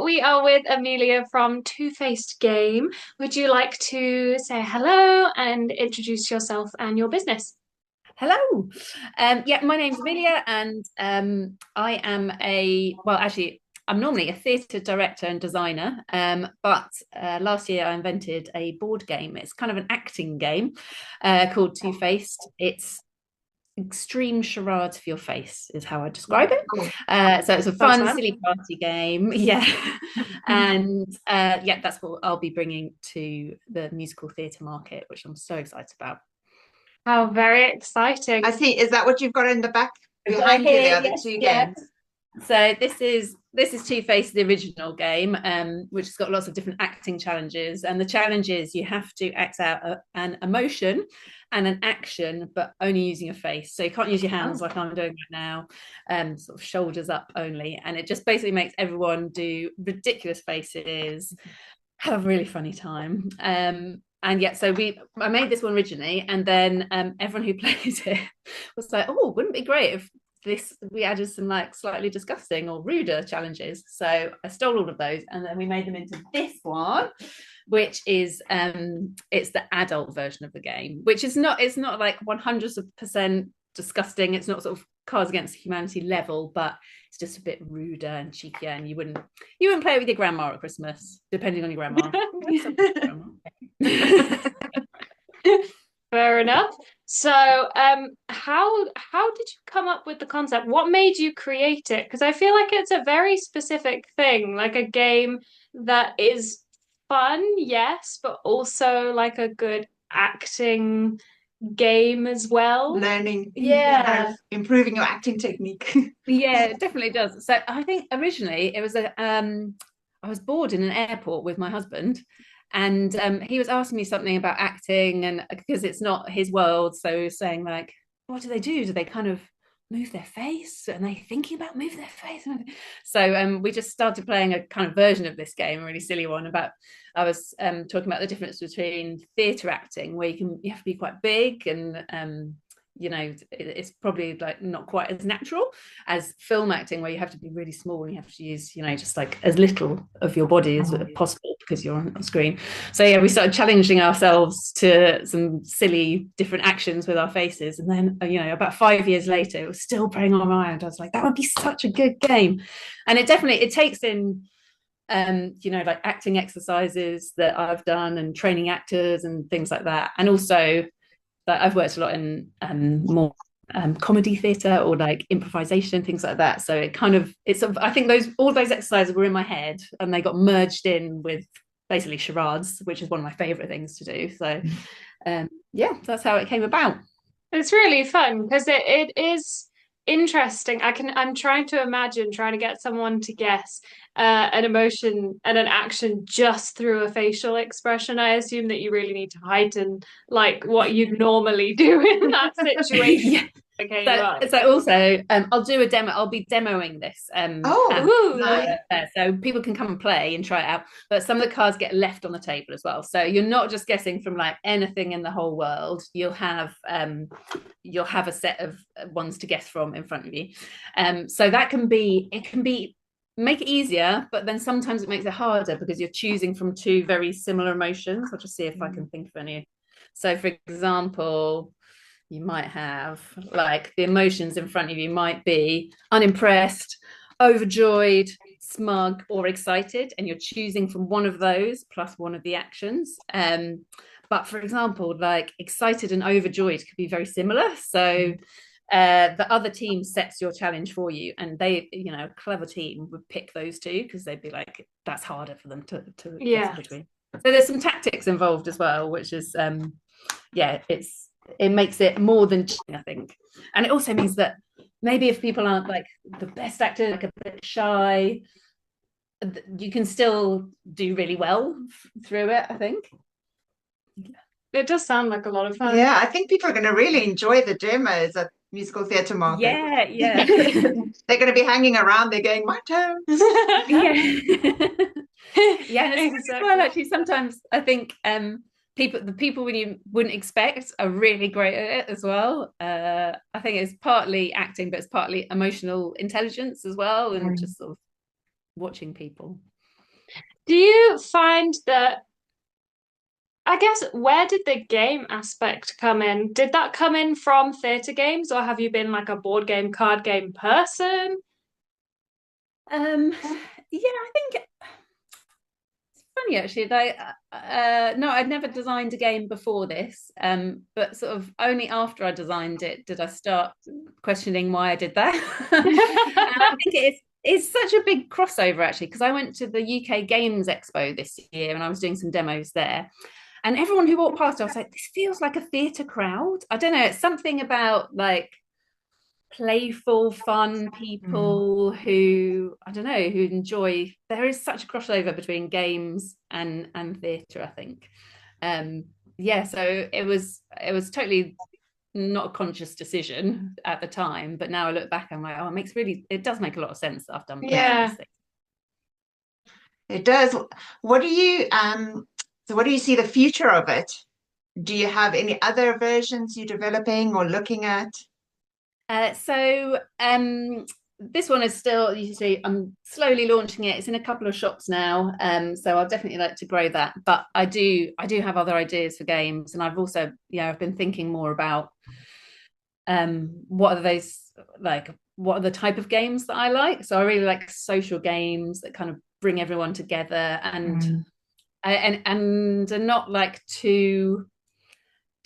we are with Amelia from Two Faced Game. Would you like to say hello and introduce yourself and your business? Hello. Yeah, my name's Amelia, and I am actually, I'm normally a theatre director and designer. But last year I invented a board game. It's kind of an acting game called Two Faced. It's extreme charades for your face, is how I describe it. So it's a Sounds fun, fun. silly party game. Yeah. And yeah, that's what I'll be bringing to the musical theatre market, which I'm so excited about. How very exciting. I see. Is that what you've got in the back Right behind you here, there, the yes, two yeah. games? So this is Two Face, the original game, which has got lots of different acting challenges. And the challenge is you have to act out an emotion and an action, but only using your face. So you can't use your hands like I'm doing right now, sort of shoulders up only. And it just basically makes everyone do ridiculous faces, have a really funny time. And yet, I made this one originally, and then everyone who played it was like, "Oh, wouldn't it be great if we added some like slightly disgusting or ruder challenges?" So I stole all of those, and then we made them into this one, which is it's the adult version of the game, which is not it's not like 100% disgusting. It's not sort of Cards Against Humanity level, but it's just a bit ruder and cheekier, and you wouldn't play it with your grandma at Christmas, depending on your grandma. Fair enough. So, how did you come up with the concept? What made you create it? Because I feel like it's a very specific thing, like a game that is fun, yes, but also like a good acting game as well. Learning, kind Yeah, of improving your acting technique. yeah, it definitely does. So I think originally it was I was bored in an airport with my husband, and he was asking me something about acting, and because it's not his world, so he was saying like, what do they do? Do they kind of move their face? And they thinking about moving their face? So we just started playing a kind of version of this game, a really silly one about. I was talking about the difference between theatre acting, where you have to be quite big and it's probably like not quite as natural as film acting, where you have to be really small and you have to use just like as little of your body as possible because you're on screen. So yeah, we started challenging ourselves to some silly different actions with our faces, and then about 5 years later it was still playing on my mind. I was like, that would be such a good game. And it takes in like acting exercises that I've done and training actors and things like that, and also that I've worked a lot in more comedy theatre or like improvisation, things like that. So I think all those exercises were in my head and they got merged in with basically charades, which is one of my favourite things to do. So yeah, that's how it came about. It's really fun because it is interesting. I'm trying to imagine trying to get someone to guess an emotion and an action just through a facial expression. I assume that you really need to heighten like what you'd normally do in that situation. Yeah. Okay, right. So also, I'll do a demo. I'll be demoing this. Oh, nice. So people can come and play and try it out. But some of the cards get left on the table as well. So you're not just guessing from like anything in the whole world. You'll have a set of ones to guess from in front of you. So it can be make it easier, but then sometimes it makes it harder because you're choosing from two very similar emotions. I'll just see if I can think of any. So, for example, you might have like the emotions in front of you might be unimpressed, overjoyed, smug, or excited, and you're choosing from one of those plus one of the actions. But for example, like excited and overjoyed could be very similar. So the other team sets your challenge for you, and a clever team would pick those two because they'd be like, that's harder for them to Yeah. guess between. So there's some tactics involved as well, which is it makes it more than cheating, I think. And it also means that maybe if people aren't like the best actor, like a bit shy, you can still do really well through it, I think. It does sound like a lot of fun. Yeah, I think people are going to really enjoy the demos at Musical Theatre Market. Yeah, yeah. They're going to be hanging around. They're going, my turn. Yeah. Yeah, Exactly. well, actually, sometimes I think the people when you wouldn't expect are really great at it as well. I think it's partly acting, but it's partly emotional intelligence as well, and just sort of watching people. Do you find that, I guess, where did the game aspect come in? Did that come in from theatre games, or have you been like a board game, card game person? Um, yeah, I think it's funny actually. No, I'd never designed a game before this, but sort of only after I designed it did I start questioning why I did that. And I think it's such a big crossover actually, because I went to the UK Games Expo this year and I was doing some demos there. And everyone who walked past, I was like, this feels like a theatre crowd. I don't know, it's something about like playful, fun people who, I don't know, who enjoy. There is such a crossover between games and theatre, I think. Yeah, so it was totally not a conscious decision at the time, but now I look back, I'm like, oh, it does make a lot of sense that I've done both of those Yeah. things. It does. What do you so what do you see the future of it? Do you have any other versions you're developing or looking at? So this one is still, you see, I'm slowly launching it. It's in a couple of shops now, so I'll definitely like to grow that. But I do have other ideas for games, and I've also, I've been thinking more about what are those like, what are the type of games that I like. So I really like social games that kind of bring everyone together and are not like too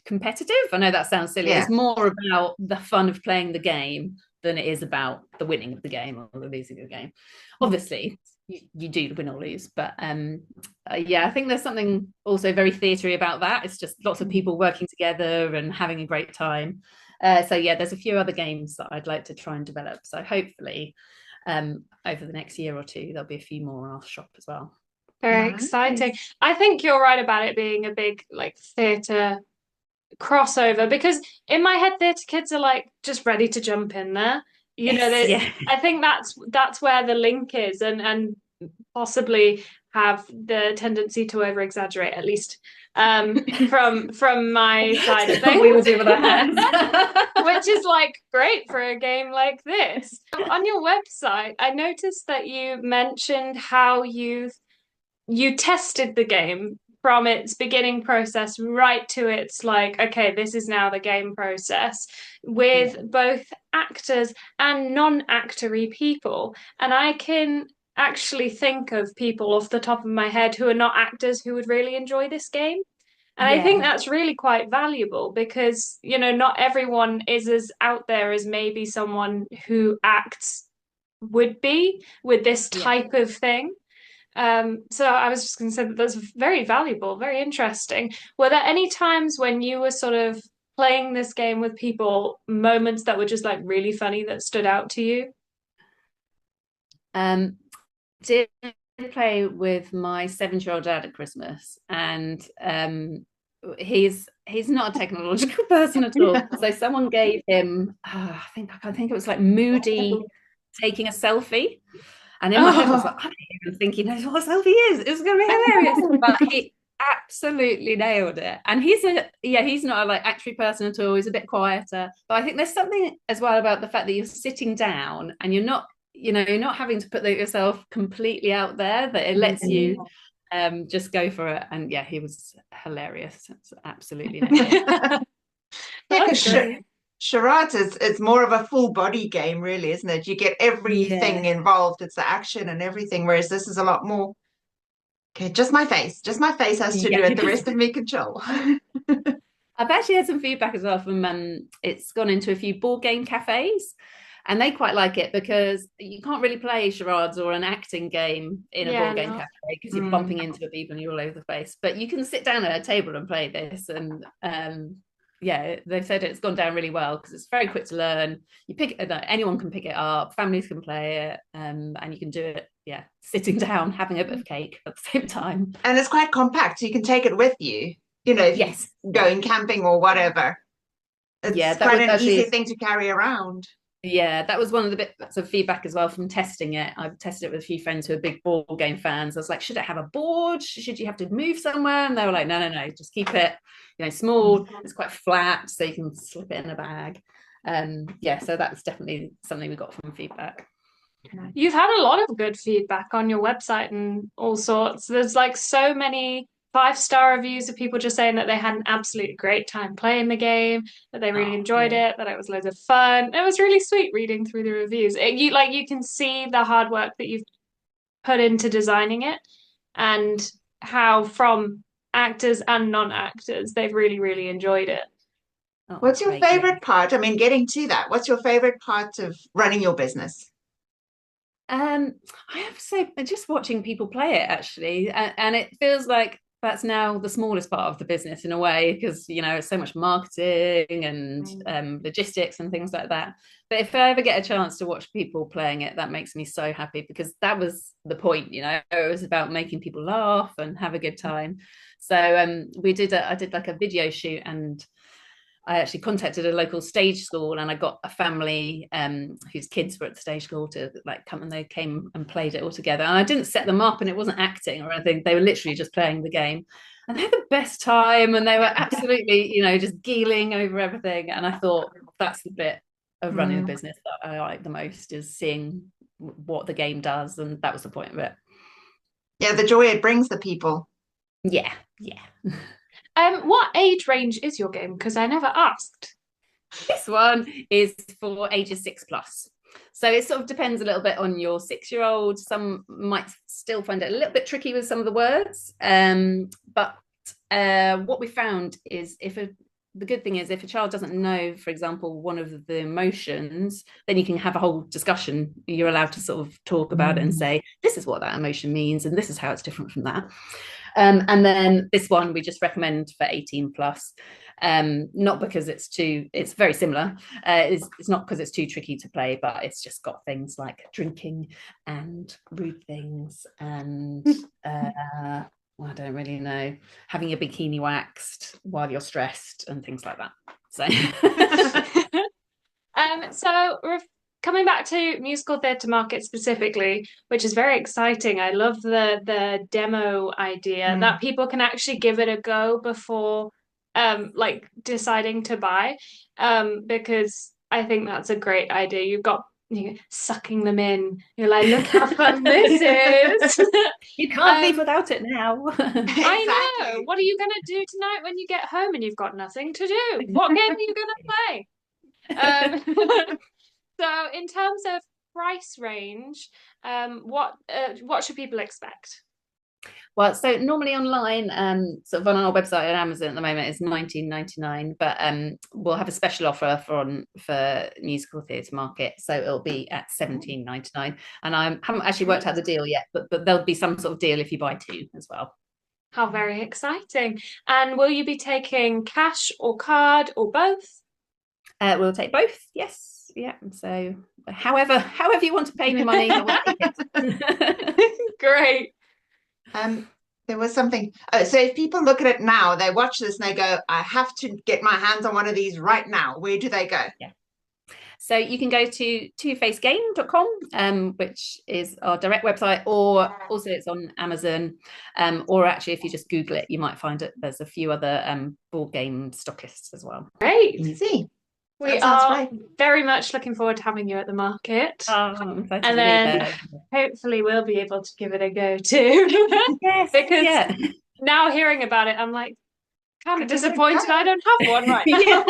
competitive. I know that sounds silly. Yeah. It's more about the fun of playing the game than it is about the winning of the game or the losing of the game. Obviously, you do win or lose, but yeah, I think there's something also very theatery about that. It's just lots of people working together and having a great time. So yeah, there's a few other games that I'd like to try and develop. So hopefully, over the next year or two, there'll be a few more in our shop as well. Very exciting. Nice. I think you're right about it being a big like theatre crossover because in my head, theatre kids are like just ready to jump in there. You know, Yes, that yeah. I think that's where the link is, and possibly have the tendency to over exaggerate at least from my side of We will things. do with our hands. Which is like great for a game like this. On your website, I noticed that you mentioned how you tested the game from its beginning process right to its like, okay, this is now the game process with Yeah. both actors and non-actory people. And I can actually think of people off the top of my head who are not actors who would really enjoy this game. And I think Yeah. that's really quite valuable because, not everyone is as out there as maybe someone who acts would be with this Yeah. type of thing. So I was just going to say that that's very valuable, very interesting. Were there any times when you were sort of playing this game with people, moments that were just like really funny that stood out to you? Um, did play with my 7-year-old dad at Christmas, and he's not a technological person at all. So someone gave him, I think it was like Moody taking a selfie, and in my head I was Oh, like, I don't even think he knows what a selfie is. It was going to be hilarious, but he absolutely nailed it. And he's not a like actory person at all. He's a bit quieter, but I think there's something as well about the fact that you're sitting down and you're not having to put yourself completely out there, that it lets you just go for it. And yeah, he was hilarious. It's absolutely nailed it. Yeah, that's because great. charades is more of a full body game, really, isn't it? You get everything Yeah. involved. It's the action and everything, whereas this is a lot more. Okay, just my face. Just my face has to do Yeah. it. The rest of me control. I've actually had some feedback as well from it's gone into a few board game cafes, and they quite like it because you can't really play charades or an acting game in a Yeah, board game no. cafe because you're Mm. bumping into people and you're all over the place. But you can sit down at a table and play this, and yeah, they've said it's gone down really well because it's very quick to learn. You pick it, anyone can pick it up, families can play it, and you can do it, yeah, sitting down, having a bit of cake at the same time. And it's quite compact, so you can take it with you, if you're Yes, going camping or whatever. yeah, It's that quite was an easy actually. thing to carry around. Yeah, that was one of the bits of feedback as well from testing it. I've tested it with a few friends who are big board game fans. I was like, should it have a board? Should you have to move somewhere? And they were like, no, no, no, just keep it, small. It's quite flat, so you can slip it in a bag. Yeah, so that's definitely something we got from feedback. You've had a lot of good feedback on your website and all sorts. There's like so many 5-star reviews of people just saying that they had an absolutely great time playing the game, that they really Oh, enjoyed yeah. it, that it was loads of fun. It was really sweet reading through the reviews. You can see the hard work that you've put into designing it and how from actors and non-actors they've really, really enjoyed it. Oh, What's your great. Yeah. favorite part? I mean, getting to that, what's your favorite part of running your business? I have to say, just watching people play it actually, and it feels like that's now the smallest part of the business in a way, because it's so much marketing and logistics and things like that. But if I ever get a chance to watch people playing it, that makes me so happy, because that was the point. It was about making people laugh and have a good time. So I did like a video shoot, and I actually contacted a local stage school, and I got a family whose kids were at the stage school to like come, and they came and played it all together. And I didn't set them up, and it wasn't acting or anything. They were literally just playing the game, and they had the best time, and they were absolutely, just geeling over everything. And I thought that's the bit of running the business that I like the most, is seeing what the game does, and that was the point of it. Yeah, the joy it brings the people. Yeah, yeah. What age range is your game? Because I never asked. This one is for ages 6+. So it sort of depends a little bit on your 6-year-old. Some might still find it a little bit tricky with some of the words. But what we found is the good thing is, if a child doesn't know, for example, one of the emotions, then you can have a whole discussion. You're allowed to sort of talk about it and say, this is what that emotion means, and this is how it's different from that. And then this one we just recommend for 18+. Not because it's very similar. It's not because it's too tricky to play, but it's just got things like drinking and rude things and I don't really know, having your bikini waxed while you're stressed and things like that. So So coming back to musical theatre market specifically, which is very exciting. I love the demo idea that people can actually give it a go before like deciding to buy. Because I think that's a great idea. You've got sucking them in. You're like, look how fun this is. you can't leave without it now. I know. What are you gonna do tonight when you get home and you've got nothing to do? What game are you gonna play? So in terms of price range, what should people expect? Well, so normally online, sort of on our website at Amazon at the moment is 19.99, but we'll have a special offer for musical theatre market, so it'll be at 17.99. And I haven't actually worked out the deal yet, but there'll be some sort of deal if you buy 2 as well. How very exciting! And will you be taking cash or card or both? We'll take both. Yes, yeah. So however you want to pay me money, I will take it. Great. There was something. Oh, so if people look at it now, they watch this and they go, I have to get my hands on one of these right now. Where do they go? Yeah. So you can go to twofacegame.com, which is our direct website, or also it's on Amazon, or actually if you just Google it, you might find it. There's a few other board game stockists as well. Great. Easy. We are very much looking forward to having you at the market. I'm excited and to then be there. Hopefully we'll be able to give it a go too. Yes, because now hearing about it, I'm like kind of disappointed I don't have one right now.